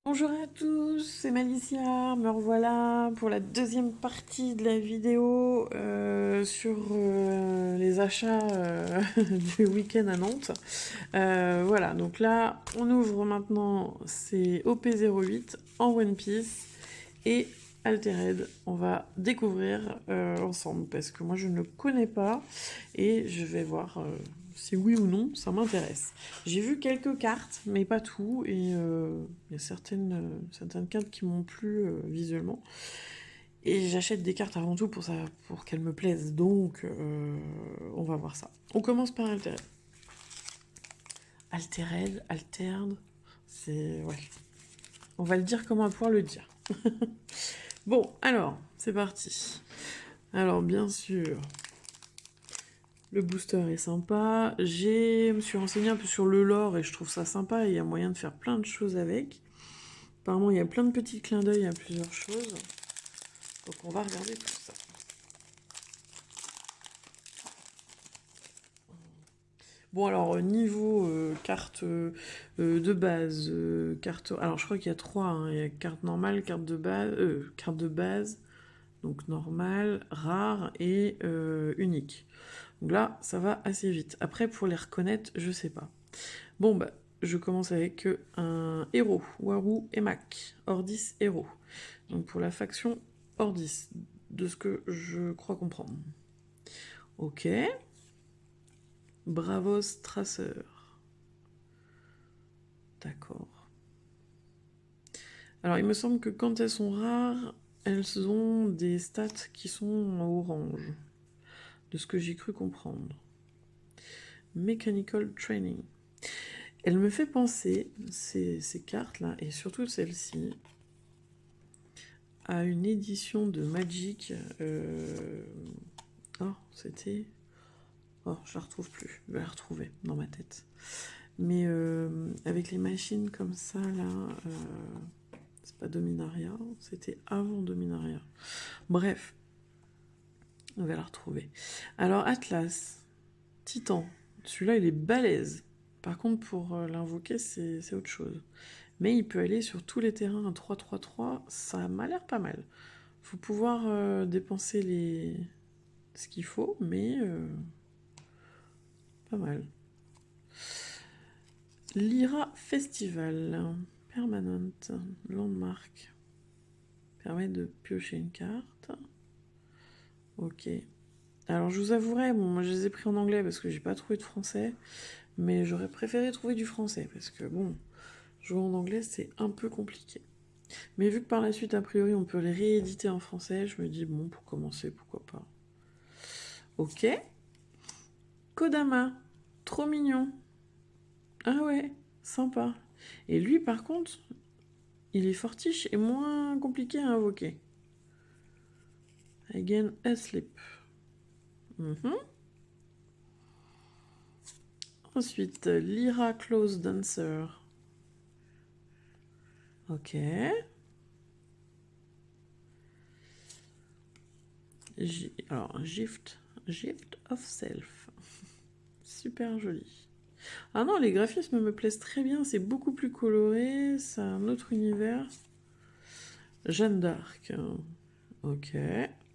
Bonjour à tous, c'est Malicia, me revoilà pour la deuxième partie de la vidéo sur les achats du week-end à Nantes. Voilà, donc là on ouvre maintenant ces OP08 en One Piece et Altered. On va découvrir ensemble parce que moi je ne le connais pas et je vais voir si oui ou non ça m'intéresse. J'ai vu quelques cartes, mais pas tout, et il y a certaines cartes qui m'ont plu visuellement. Et j'achète des cartes avant tout pour qu'elles me plaisent, donc on va voir ça. On commence par Altered. Altered, c'est... ouais. On va le dire comme on va pouvoir le dire. Bon, alors, c'est parti. Alors, bien sûr, le booster est sympa. Je me suis renseignée un peu sur le lore et je trouve ça sympa et il y a moyen de faire plein de choses avec. Apparemment, il y a plein de petits clins d'œil à plusieurs choses. Donc, on va regarder tout ça. Bon, alors, niveau carte de base, carte... Alors, je crois qu'il y a trois. Hein. Il y a carte normale, carte de base, donc normale, rare et unique. Donc là, ça va assez vite. Après, pour les reconnaître, je sais pas. Bon, bah, je commence avec un héros, Waru Emak, Ordis héros. Donc pour la faction Ordis, de ce que je crois comprendre. Ok. Bravos Tracer. D'accord. Alors il me semble que quand elles sont rares, elles ont des stats qui sont en orange. De ce que j'ai cru comprendre. Mechanical Training. Elle me fait penser, ces cartes-là, et surtout celle-ci, à une édition de Magic. Oh, c'était... Oh, je la retrouve plus. Je vais la retrouver dans ma tête. Mais avec les machines comme ça, là... c'est pas Dominaria, c'était avant Dominaria. Bref, on va la retrouver. Alors, Atlas, Titan. Celui-là, il est balèze. Par contre, pour l'invoquer, c'est autre chose. Mais il peut aller sur tous les terrains à 3-3-3. Ça m'a l'air pas mal. Faut pouvoir dépenser ce qu'il faut, mais pas mal. Lyra Festival. Permanente. Landmark. Permet de piocher une carte. Ok. Alors je vous avouerai, bon, moi je les ai pris en anglais parce que j'ai pas trouvé de français. Mais j'aurais préféré trouver du français parce que bon, jouer en anglais c'est un peu compliqué. Mais vu que par la suite, a priori, on peut les rééditer en français, je me dis bon, pour commencer, pourquoi pas. Ok. Kodama. Trop mignon. Ah ouais, sympa. Et lui, par contre, il est fortiche et moins compliqué à invoquer. Again, asleep. Ensuite, Lyra Close Dancer. Ok. Alors, Gift of Self. Super joli. Ah non, les graphismes me plaisent très bien, c'est beaucoup plus coloré, c'est un autre univers. Jeanne d'Arc. Ok.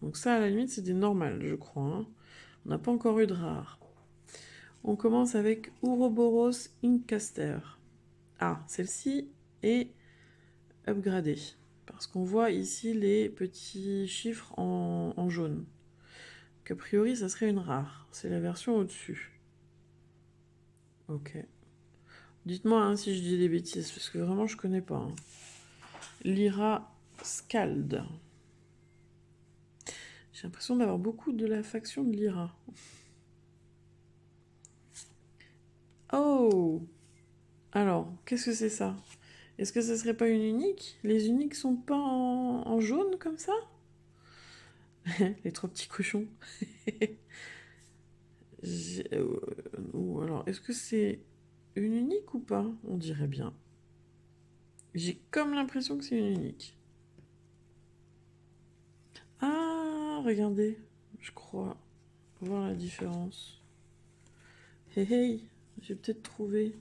Donc ça, à la limite, c'est des normales, je crois. Hein. On n'a pas encore eu de rare. On commence avec Ouroboros Incaster. Ah, celle-ci est upgradée. Parce qu'on voit ici les petits chiffres en jaune. Qu'a priori, ça serait une rare. C'est la version au-dessus. Ok. Dites-moi hein, si je dis des bêtises, parce que vraiment, je connais pas. Hein. Lyra Scald. J'ai l'impression d'avoir beaucoup de la faction de Lyra. Oh! Alors, qu'est-ce que c'est ça? Est-ce que ce serait pas une unique? Les uniques sont pas en jaune comme ça? Les trois petits cochons. Ou alors, est-ce que c'est une unique ou pas? On dirait bien. J'ai comme l'impression que c'est une unique. Ah, regardez, je crois voir la différence. Hey hey, j'ai peut-être trouvé.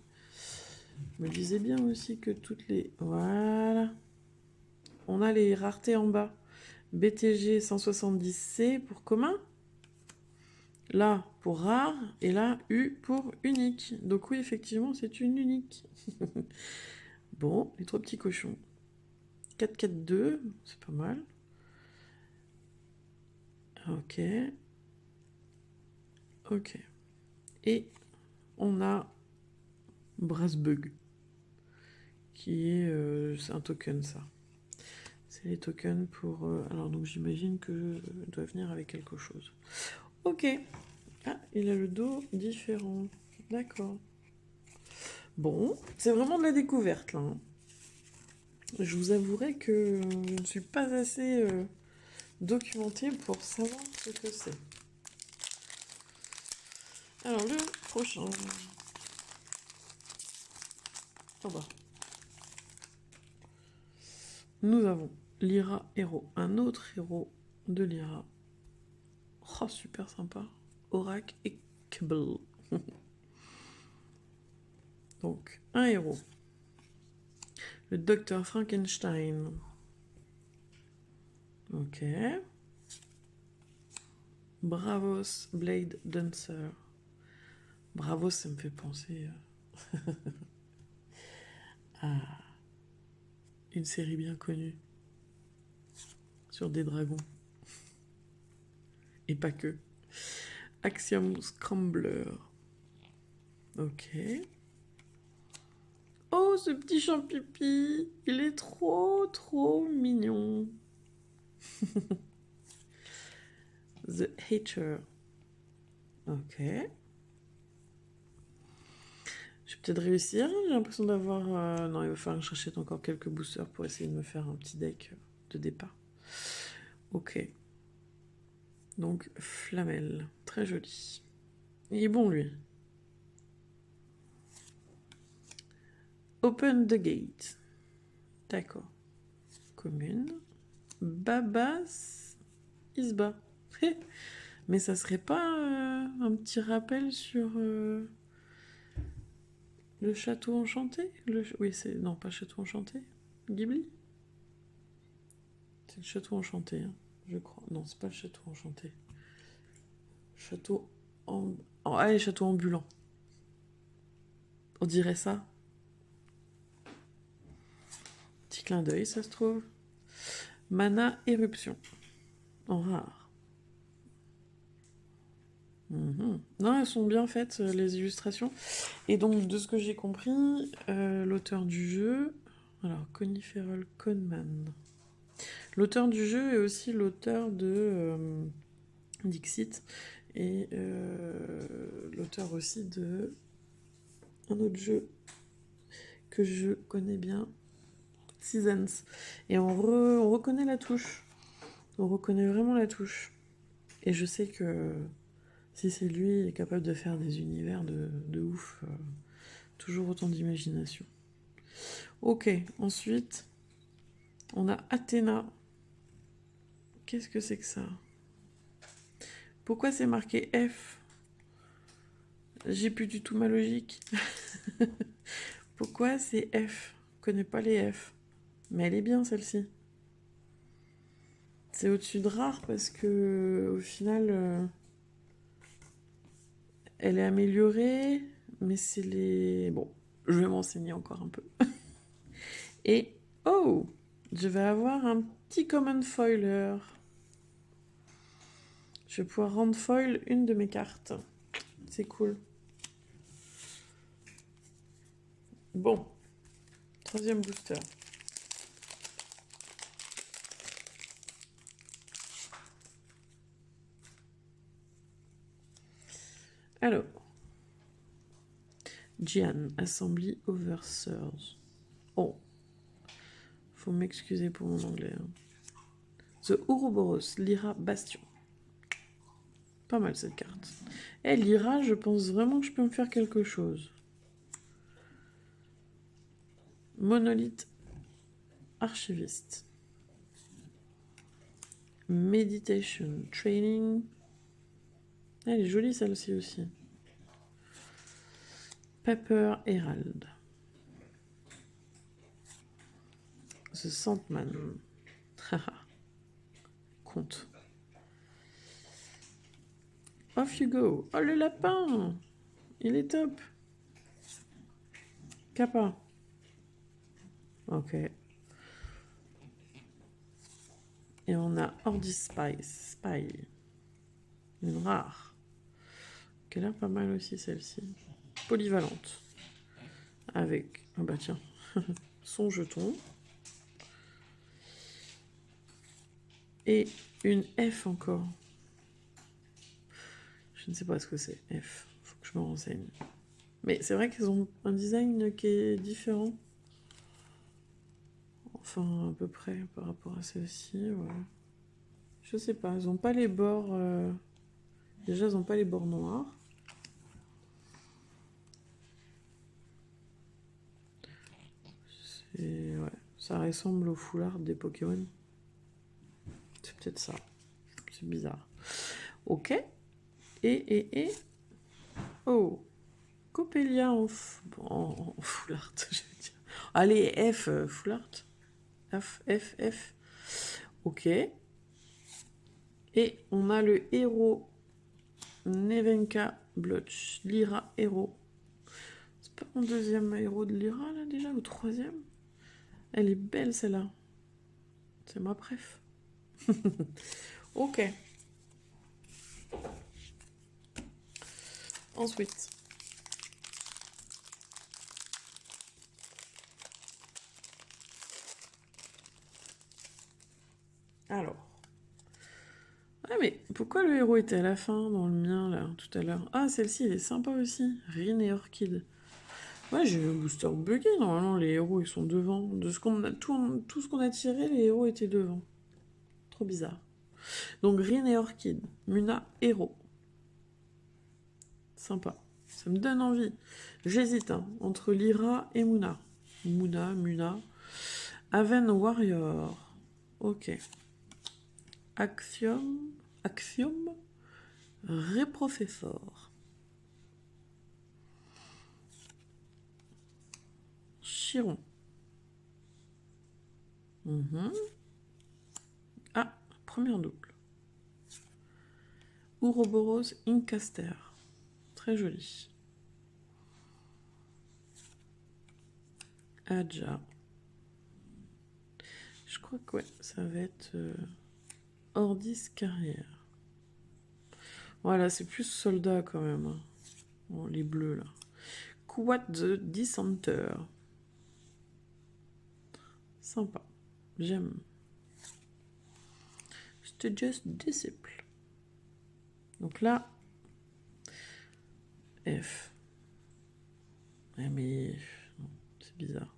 Je me disais bien aussi que toutes les... Voilà. On a les raretés en bas. BTG 170C pour commun. Là pour rare. Et là U pour unique. Donc oui, effectivement, c'est une unique. Bon, les 3 petits cochons. 442, c'est pas mal. Ok. Ok. Et on a Brassbug. Qui est... c'est un token, ça. C'est les tokens pour... alors, donc, j'imagine que je dois venir avec quelque chose. Ok. Ah, il a le dos différent. D'accord. Bon, c'est vraiment de la découverte, là. Hein. Je vous avouerai que je ne suis pas assez documentée pour savoir ce que c'est. Alors, le prochain... En bas. Nous avons Lyra Héros, un autre héros de Lyra. Oh, super sympa. Oracle et Kebble. Donc, un héros. Le docteur Frankenstein. Ok. Bravos Blade Dancer. Bravos, ça me fait penser à une série bien connue sur des dragons. Et pas que. Axiom Scrambler. Ok. Oh, ce petit champipi, il est trop mignon. The Hater. Ok. Je vais peut-être réussir. J'ai l'impression d'avoir... non, il va falloir que je rachète encore quelques boosters pour essayer de me faire un petit deck de départ. Ok. Donc, Flamel. Très joli. Il est bon, lui. Open the gate. D'accord. Commune. Babas Isba. Mais ça serait pas un petit rappel sur le château enchanté Oui, c'est... Non, pas château enchanté. Ghibli. C'est le château enchanté, hein, je crois. Non, c'est pas le château enchanté. Château... allez, château ambulant. On dirait ça. Petit clin d'œil, ça se trouve. Mana éruption. En rare. Non, elles sont bien faites, les illustrations. Et donc, de ce que j'ai compris, l'auteur du jeu... Alors, Coniferal Conman. L'auteur du jeu est aussi l'auteur de Dixit. Et l'auteur aussi de un autre jeu que je connais bien, Seasons. Et on reconnaît la touche. On reconnaît vraiment la touche. Et je sais que si c'est lui, il est capable de faire des univers de ouf. Toujours autant d'imagination. Ok, ensuite, on a Athéna. Qu'est-ce que c'est que ça? Pourquoi c'est marqué F? J'ai plus du tout ma logique. Pourquoi c'est F? Je connais pas les F. Mais elle est bien celle-ci. C'est au-dessus de rare parce que au final, elle est améliorée, mais c'est les... Bon, je vais m'enseigner encore un peu. Et, oh, je vais avoir un petit common foiler. Je vais pouvoir rendre foil une de mes cartes. C'est cool. Bon, troisième booster. Alors, Gian, Assembly Overseers. Oh, faut m'excuser pour mon anglais. Hein. The Ouroboros, Lyra Bastion. Pas mal cette carte. Et Lyra, je pense vraiment que je peux me faire quelque chose. Monolithe Archiviste. Meditation Training. Elle est jolie celle-ci aussi. Paper Herald. The Sandman. Compte. Off you go. Oh, le lapin! Il est top. Kappa. Ok. Et on a Ordi Spy. Une rare. Qui a l'air pas mal aussi, celle-ci. Polyvalente. Avec, ah bah tiens, son jeton. Et une F encore. Je ne sais pas ce que c'est, F. Faut que je me renseigne. Mais c'est vrai qu'ils ont un design qui est différent. Enfin, à peu près par rapport à celle-ci. Ouais. Je sais pas, ils ont pas les bords... Déjà, ils ont pas les bords noirs. Ouais, ça ressemble au foulard des Pokémon. C'est peut-être ça. C'est bizarre. Ok. Et... Oh, Coppelia en foulard, je veux dire. Allez, F, foulard. F. Ok. Et on a le héros Nevenka Blotch. Lyra héros. C'est pas mon deuxième héros de Lyra, là, déjà, ou troisième? Elle est belle, celle-là. C'est ma préf. Ok. Ensuite. Alors. Ah, mais pourquoi le héros était à la fin dans le mien, là, tout à l'heure? Ah, celle-ci, elle est sympa aussi. Rin et Orchid. Ouais, j'ai eu un booster buggé. Normalement, les héros, ils sont devant. De ce qu'on a, tout ce qu'on a tiré, les héros étaient devant. Trop bizarre. Donc, Rin et Orchid. Muna, héros. Sympa. Ça me donne envie. J'hésite entre Lyra et Muna. Muna. Aven Warrior. Ok. Axiom. Reprofessor. Chiron. Ah, première double. Ouroboros Incaster. Très joli. Adja. Je crois que ouais, ça va être Ordis Carrière. Voilà, c'est plus soldat quand même. Bon, les bleus là. Quat the Dissenter. Sympa. J'aime. C'était just disciple. Donc là, F. Ouais, mais c'est bizarre.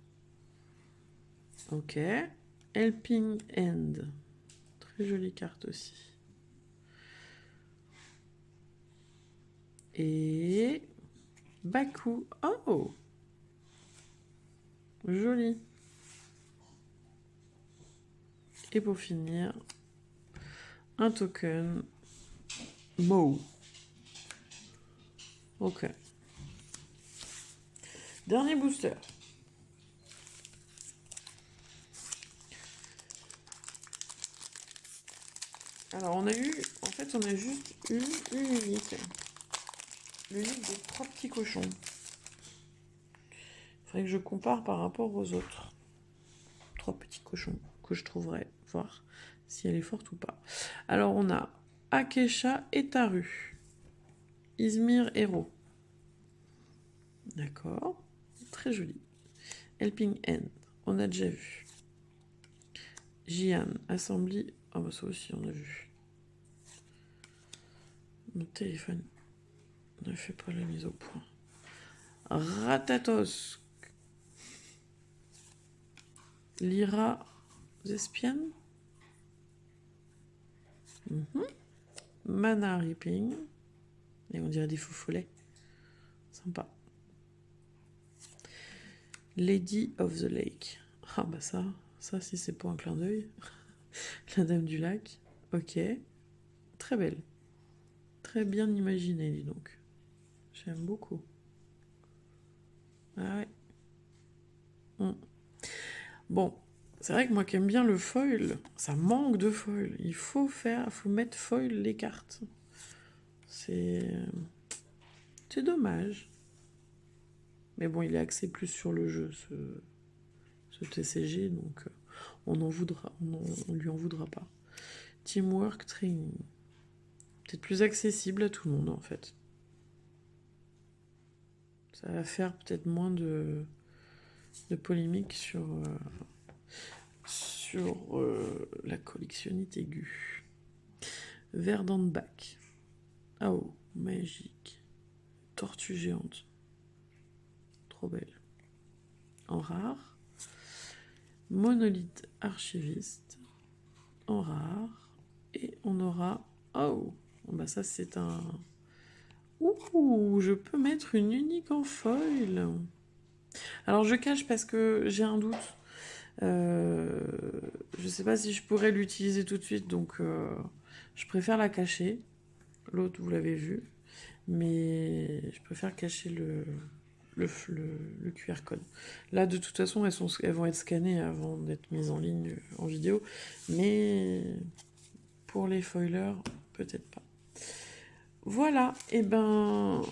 Ok. Helping End. Très jolie carte aussi. Et Baku. Oh! Joli. Et pour finir, un token Mo. Ok. Dernier booster. Alors on a juste eu une unique. L'unique des 3 petits cochons. Il faudrait que je compare par rapport aux autres. 3 petits cochons que je trouverais, voir si elle est forte ou pas. Alors on a Akesha et Taru. Izmir héros. D'accord. Très joli. Helping Hand. On a déjà vu. Jian. Assembly. Ah bah ça aussi on a vu. Mon téléphone ne fait pas la mise au point. Ratatos. Lyra Zespian. Mana Ripping. Et on dirait des faux follets. Sympa. Lady of the Lake. Ah bah ça si c'est pas un clin d'œil. La dame du lac. Ok. Très belle. Très bien imaginée, dis donc. J'aime beaucoup. Ah ouais. Bon, C'est vrai que moi qui aime bien le foil, ça manque de foil. Il faut mettre foil les cartes. C'est dommage. Mais bon, il est axé plus sur le jeu, ce TCG, donc on lui en voudra pas. Teamwork Training. Peut-être plus accessible à tout le monde, en fait. Ça va faire peut-être moins de polémique sur la collectionnite aiguë. Verdant-Bac. Ah oh, magique. Tortue géante. Trop belle. En rare. Monolithe archiviste. En rare. Et on aura... Oh, bah ça c'est un... Ouh, je peux mettre une unique en foil. Alors je cache parce que j'ai un doute. Je sais pas si je pourrais l'utiliser tout de suite, donc je préfère la cacher. L'autre, vous l'avez vu. Mais je préfère cacher le QR code. Là, de toute façon, elles vont être scannées avant d'être mises en ligne en vidéo. Mais pour les foilers, peut-être pas. Voilà, et ben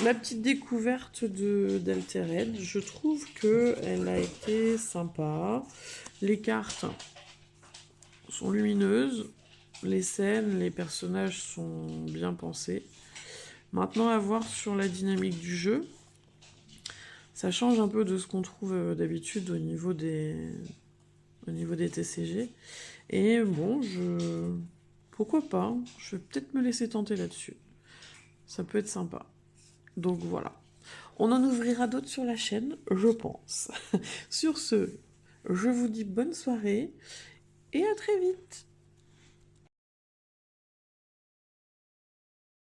la petite découverte d'Altered, je trouve qu'elle a été sympa. Les cartes sont lumineuses, les scènes, les personnages sont bien pensés. Maintenant, à voir sur la dynamique du jeu. Ça change un peu de ce qu'on trouve d'habitude au niveau des TCG. Et bon, pourquoi pas, je vais peut-être me laisser tenter là-dessus. Ça peut être sympa. Donc voilà. On en ouvrira d'autres sur la chaîne, je pense. Sur ce, je vous dis bonne soirée et à très vite.